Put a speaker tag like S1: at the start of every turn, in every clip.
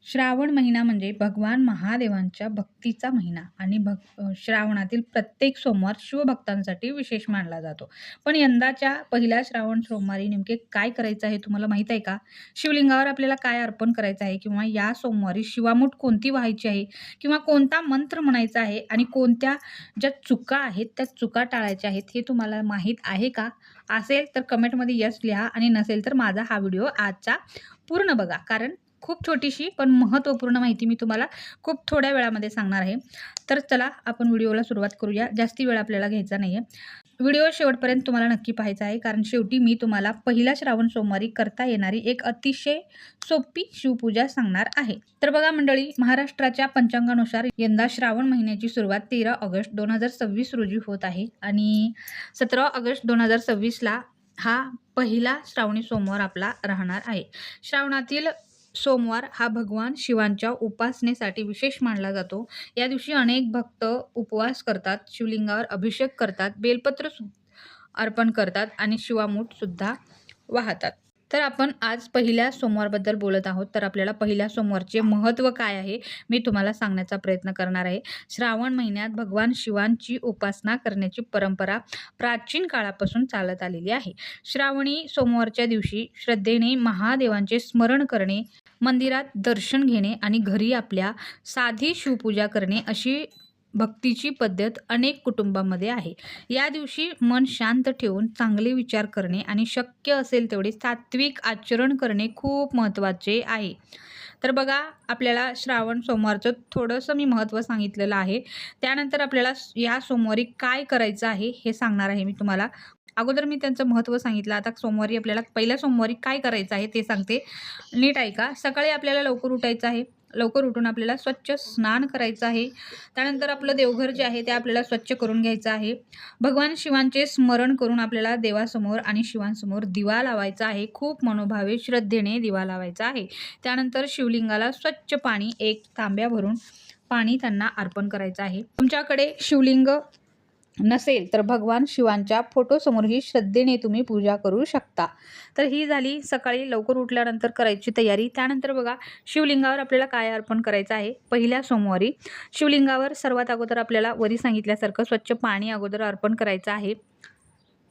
S1: श्रावण महिना म्हणजे भगवान महादेवांच्या भक्तीचा महिना आणि श्रावणातील प्रत्येक सोमवार शिवभक्तांसाठी विशेष मानला जातो. पण यंदाच्या पहिल्या श्रावण सोमवारी नेमके काय करायचं आहे तुम्हाला माहीत आहे का? शिवलिंगावर आपल्याला काय अर्पण करायचं आहे किंवा या सोमवारी शिवामूठ कोणती व्हायची आहे किंवा कोणता मंत्र म्हणायचा आहे आणि कोणत्या ज्या चुका आहेत त्या चुका टाळायच्या आहेत हे तुम्हाला माहीत आहे का? असेल तर कमेंटमध्ये यस लिहा आणि नसेल तर माझा हा व्हिडिओ आजचा पूर्ण बघा. कारण खूप छोटीशी पण महत्त्वपूर्ण माहिती मी तुम्हाला खूप थोड्या वेळामध्ये सांगणार आहे. तर चला आपण व्हिडिओला सुरुवात करूया. जास्ती वेळ आपल्याला घ्यायचा नाही आहे. व्हिडिओ शेवटपर्यंत तुम्हाला नक्की पाहायचा आहे. कारण शेवटी मी तुम्हाला पहिल्या श्रावण सोमवारी करता येणारी एक अतिशय सोपी शिवपूजा सांगणार आहे. तर बघा मंडळी, महाराष्ट्राच्या पंचांगानुसार यंदा श्रावण महिन्याची सुरुवात 13 ऑगस्ट 2026 रोजी होत आहे आणि 17 ऑगस्ट 2026ला हा पहिला श्रावणी सोमवार आपला राहणार आहे. श्रावणातील सोमवार हा भगवान शिवांच्या उपासनेसाठी विशेष मानला जातो. या दिवशी अनेक भक्त उपवास करतात, शिवलिंगावर अभिषेक करतात, बेलपत्र अर्पण करतात आणि शिवामूठ सुद्धा वाहतात. तर आपण आज पहिल्या सोमवारबद्दल बोलत आहोत. तर आपल्याला पहिल्या सोमवारचे महत्त्व काय आहे मी तुम्हाला सांगण्याचा प्रयत्न करणार आहे. श्रावण महिन्यात भगवान शिवांची उपासना करण्याची परंपरा प्राचीन काळापासून चालत आलेली आहे. श्रावणी सोमवारच्या दिवशी श्रद्धेने महादेवांचे स्मरण करणे, मंदिरात दर्शन घेणे आणि घरी आपल्या साधी शिवपूजा करणे अशी भक्तीची पद्धत अनेक कुटुंबांमध्ये आहे. या दिवशी मन शांत ठेवून चांगले विचार करणे आणि शक्य असेल तेवढे सात्विक आचरण करणे खूप महत्त्वाचे आहे. तर बघा, आपल्याला श्रावण सोमवारचं थोडंसं मी महत्त्व सांगितलेलं आहे. त्यानंतर आपल्याला या सोमवारी काय करायचं आहे हे सांगणार आहे मी तुम्हाला. अगोदर मी त्यांचं महत्त्व सांगितलं. आता सोमवारी आपल्याला पहिल्या सोमवारी काय करायचं आहे ते सांगते. नीट ऐका. सकाळी आपल्याला लवकर उठायचं आहे. लवकर उठून आपल्याला स्वच्छ स्नान करायचं आहे. त्यानंतर आपलं देवघर जे आहे ते आपल्याला स्वच्छ करून घ्यायचं आहे. भगवान शिवांचे स्मरण करून आपल्याला देवासमोर आणि शिवांसमोर दिवा लावायचा आहे. खूप मनोभावे श्रद्धेने दिवा लावायचा आहे. त्यानंतर शिवलिंगाला स्वच्छ पाणी, एक तांब्या भरून पाणी त्यांना अर्पण करायचं आहे. तुमच्याकडे शिवलिंग नसेल तर भगवान शिवांच्या फोटोसमोरही श्रद्धेने तुम्ही पूजा करू शकता. तर ही झाली सकाळी लवकर उठल्यानंतर करायची तयारी. त्यानंतर बघा, शिवलिंगावर आपल्याला काय अर्पण करायचं आहे. पहिल्या सोमवारी शिवलिंगावर सर्वात अगोदर आपल्याला वरी सांगितल्यासारखं स्वच्छ पाणी अगोदर अर्पण करायचं आहे.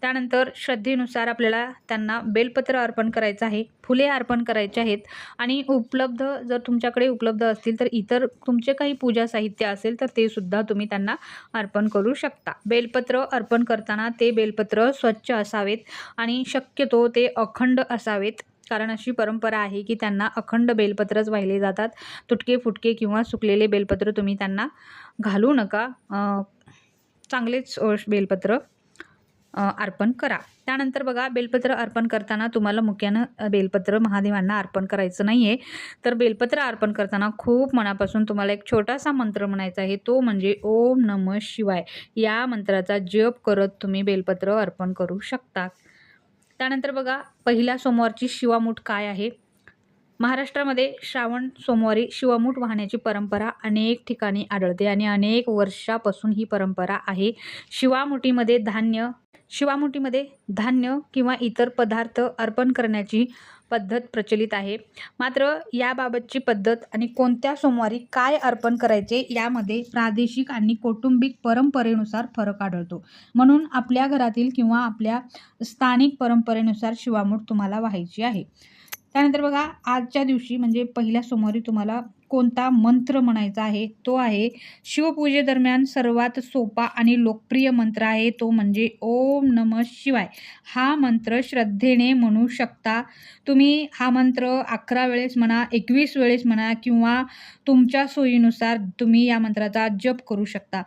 S1: त्यानंतर श्रद्धेनुसार आपल्याला त्यांना बेलपत्र अर्पण करायचं आहे, फुले अर्पण करायचे आहेत आणि जर तुमच्याकडे उपलब्ध असतील तर इतर तुमचे काही पूजा साहित्य असेल तर ते सुद्धा तुम्ही त्यांना अर्पण करू शकता. बेलपत्र अर्पण करताना ते बेलपत्र स्वच्छ असावेत आणि शक्यतो ते अखंड असावेत. कारण अशी परंपरा आहे की त्यांना अखंड बेलपत्रच वाहिले जातात. तुटके फुटके किंवा सुकलेले बेलपत्र तुम्ही त्यांना घालू नका. चांगलेच बेलपत्र अर्पण करा. त्यानंतर बघा, बेलपत्र अर्पण करताना तुम्हाला मुख्यानं बेलपत्र महादेवांना अर्पण करायचं नाही आहे. तर बेलपत्र अर्पण करताना खूप मनापासून तुम्हाला एक छोटासा मंत्र म्हणायचा आहे. तो म्हणजे ओम नमः शिवाय. या मंत्राचा जप करत तुम्ही बेलपत्र अर्पण करू शकता. त्यानंतर बघा, पहिल्या सोमवारची शिवामूठ काय आहे. महाराष्ट्रामध्ये श्रावण सोमवारी शिवामूठ वाहण्याची परंपरा अनेक ठिकाणी आढळते आणि अनेक वर्षापासून ही परंपरा आहे. शिवामुठीमध्ये धान्य किंवा इतर पदार्थ अर्पण करण्याची पद्धत प्रचलित आहे. मात्र याबाबतची पद्धत आणि कोणत्या सोमवारी काय अर्पण करायचे यामध्ये प्रादेशिक आणि कौटुंबिक परंपरेनुसार फरक आढळतो. म्हणून आपल्या घरातील किंवा आपल्या स्थानिक परंपरेनुसार शिवामूठ तुम्हाला व्हायची आहे. त्यानंतर बघा, आजच्या दिवशी म्हणजे पहिल्या सोमवारी तुम्हाला कोणता मंत्र म्हणायचा आहे. तो आहे शिवपूजेदरम्यान सर्वात सोपा आणि लोकप्रिय मंत्र आहे. तो म्हणजे ओम नमः शिवाय. हा मंत्र श्रद्धेने म्हणू शकता तुम्ही. हा मंत्र 11 वेळेस म्हणा, 21 वेळेस म्हणा किंवा तुमच्या सोयीनुसार तुम्ही या मंत्राचा जप करू शकता.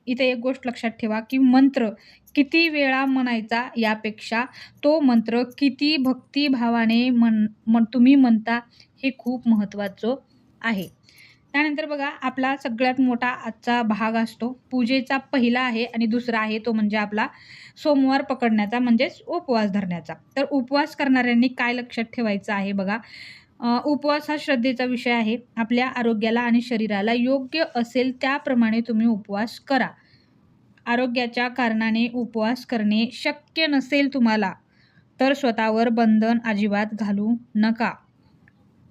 S1: इथे एक गोष्ट लक्षात ठेवा की मंत्र किती वेळा म्हणायचा यापेक्षा तो मंत्र किती भक्तिभावाने तुम्ही म्हणता हे खूप महत्त्वाचं आहे. त्यानंतर बघा, आपला सगळ्यात मोठा आजचा भाग असतो पूजेचा. पहिला आहे आणि दुसरा आहे तो म्हणजे आपला सोमवार पकडण्याचा म्हणजेच उपवास धरण्याचा. तर उपवास करणाऱ्यांनी काय लक्षात ठेवायचं आहे बघा. उपवास हा श्रद्धेचा विषय आहे. आपल्या आरोग्याला आणि शरीराला योग्य असेल त्याप्रमाणे तुम्ही उपवास करा. आरोग्याच्या कारणाने उपवास करणे शक्य नसेल तुम्हाला तर स्वतःवर बंधन अजिबात घालू नका.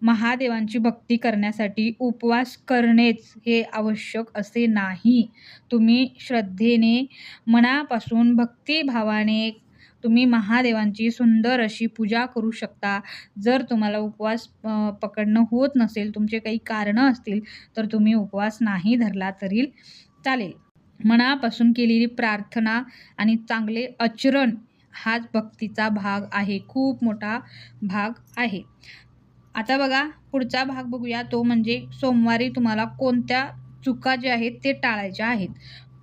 S1: महादेवांची भक्ती करण्यासाठी उपवास करणेच हे आवश्यक असे नाही. तुम्ही श्रद्धेने, मनापासून भक्तिभावाने तुम्ही महादेवांची सुंदर अशी पूजा करू शकता. जर तुम्हाला उपवास पकडणं होत नसेल, तुमचे काही कारणं असतील, तर तुम्ही उपवास नाही धरला तरी चालेल. मनापासून केलेली प्रार्थना आणि चांगले आचरण हाच भक्तीचा भाग आहे, खूप मोठा भाग आहे. आता बघा पुढचा भाग बघूया, तो म्हणजे सोमवारी तुम्हाला कोणत्या चुका ज्या आहेत ते टाळायच्या आहेत.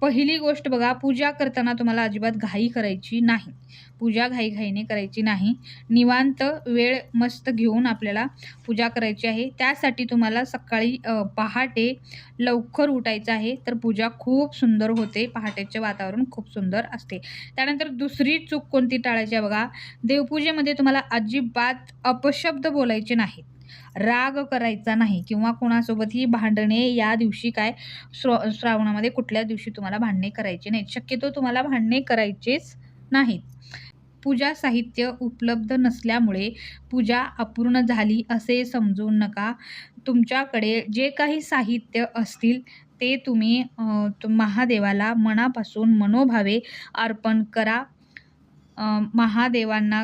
S1: पहिली गोष्ट बघा, पूजा करताना तुम्हाला अजिबात घाई करायची नाही. पूजा घाईघाईने करायची नाही. निवांत वेळ मस्त घेऊन आपल्याला पूजा करायची आहे. त्यासाठी तुम्हाला सकाळी पहाटे लवकर उठायचं आहे, तर पूजा खूप सुंदर होते. पहाटेचे वातावरण खूप सुंदर असते. त्यानंतर दुसरी चूक कोणती टाळायची आहे बघा, देवपूजेमध्ये तुम्हाला अजिबात अपशब्द बोलायचे नाहीत. राग करायचा नाही किंवा कोणासोबतही भांडणे या दिवशी श्रावणामध्ये कुठल्याच दिवशी तुम्हाला भांडणे करायचे नाहीत. शक्यतो तुम्हाला भांडणे करायचेच नाहीत. पूजा साहित्य उपलब्ध नसल्यामुळे पूजा अपूर्ण झाली असे समजू नका. तुमच्याकडे जे काही साहित्य असतील ते तुम्ही महादेवाला मनापासून मनोभावे अर्पण करा. महादेवांना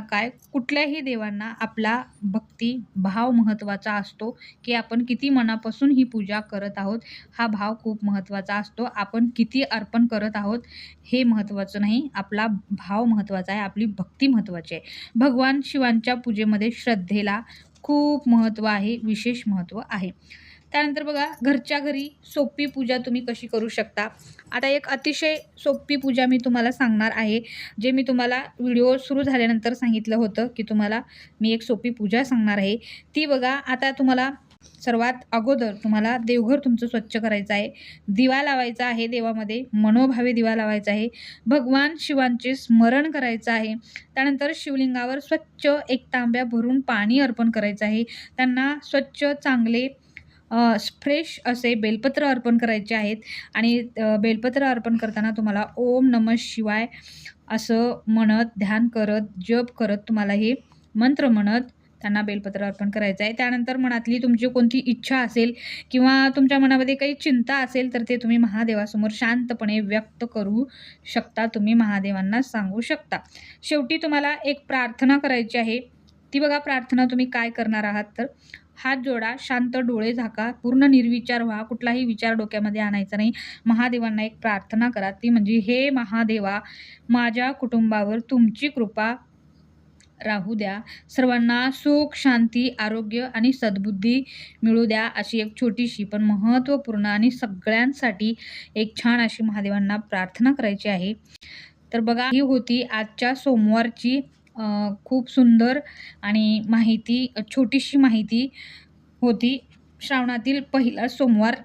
S1: कुठल्याही देवांना आपला भक्ती भाव महत्त्वाचा असतो, की आपण किती मनापासून ही पूजा करत आहोत, हा भाव खूप महत्त्वाचा असतो. आपण किती अर्पण करत आहोत हे महत्त्वाचं नाही, आपला भाव महत्त्वाचा आहे, आपली भक्ती महत्त्वाची आहे. भगवान शिवांच्या पूजेमध्ये श्रद्धेला खूप महत्त्व आहे, विशेष महत्त्व आहे. त्यानंतर बघा, घरच्या घरी सोपी पूजा तुम्ही कशी करू शकता. आता एक अतिशय सोपी पूजा मी तुम्हाला सांगणार आहे, जे मी तुम्हाला व्हिडिओ सुरू झाल्यानंतर सांगितलं होतं, की तुम्हाला मी एक सोपी पूजा सांगणार आहे. ती बघा, आता तुम्हाला सर्वात अगोदर तुम्हाला देवघर तुमचं स्वच्छ करायचं आहे. दिवा लावायचा आहे, देवामध्ये मनोभावे दिवा लावायचा आहे. भगवान शिवांचे स्मरण करायचं आहे. त्यानंतर शिवलिंगावर स्वच्छ एक तांब्या भरून पाणी अर्पण करायचं आहे. त्यांना स्वच्छ चांगले फ्रेश असे बेलपत्र अर्पण करायचे आहेत. आणि बेलपत्र अर्पण करताना तुम्हाला ओम नमः शिवाय असं म्हणत, ध्यान करत, जप करत तुम्हाला हे मंत्र म्हणत त्यांना बेलपत्र अर्पण करायचं आहे. त्यानंतर मनातली तुमची कोणती इच्छा असेल किंवा तुमच्या मनामध्ये काही चिंता असेल, तर ते तुम्ही महादेवासमोर शांतपणे व्यक्त करू शकता. तुम्ही महादेवांना सांगू शकता. शेवटी तुम्हाला एक प्रार्थना करायची आहे. ती बघा, प्रार्थना तुम्ही काय करणार आहात, तर हात जोडा, शांत डोळे झाका, पूर्ण निर्विचार व्हा, कुठलाही विचार डोक्यामध्ये आणायचा नाही. महादेवांना एक प्रार्थना करा, ती म्हणजे, हे महादेवा, माझ्या कुटुंबावर तुमची कृपा राहू द्या. सर्वांना सुख, शांती, आरोग्य आणि सद्बुद्धी मिळू द्या. अशी एक छोटीशी पण महत्त्वपूर्ण आणि सगळ्यांसाठी एक छान अशी महादेवांना प्रार्थना करायची आहे. तर बघा, ही होती आजच्या सोमवारची खूप सुंदर आणि छोटीशी माहिती होती. श्रावणातील पहिला सोमवार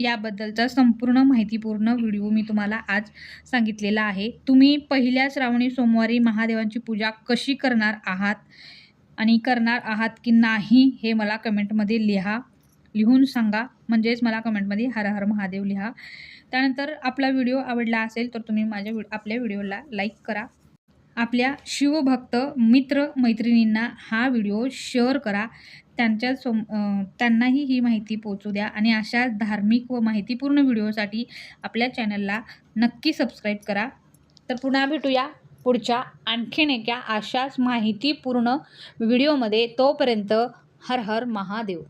S1: याबद्दलचा संपूर्ण माहितीपूर्ण व्हिडिओ मी तुम्हाला आज सांगितलेला आहे. तुम्ही पहिल्या श्रावणी सोमवारी महादेवांची पूजा कशी करणार आहात आणि करणार आहात की नाही हे मला कमेंटमध्ये लिहून सांगा. म्हणजेच मला कमेंटमध्ये हर हर महादेव लिहा. त्यानंतर आपला व्हिडिओ आवडला असेल तर तुम्ही आपल्या व्हिडिओला लाईक करा. आपल्या शिवभक्त मित्र मैत्रिणींना हा व्हिडिओ शेअर करा. त्यांनाही ही माहिती पोहोचू द्या. आणि अशा धार्मिक व माहितीपूर्ण व्हिडिओसाठी आपल्या चॅनलला नक्की सबस्क्राईब करा. तर पुन्हा भेटूया पुढच्या आणखीन एका अशाच माहितीपूर्ण व्हिडिओमध्ये. तोपर्यंत हर हर महादेव.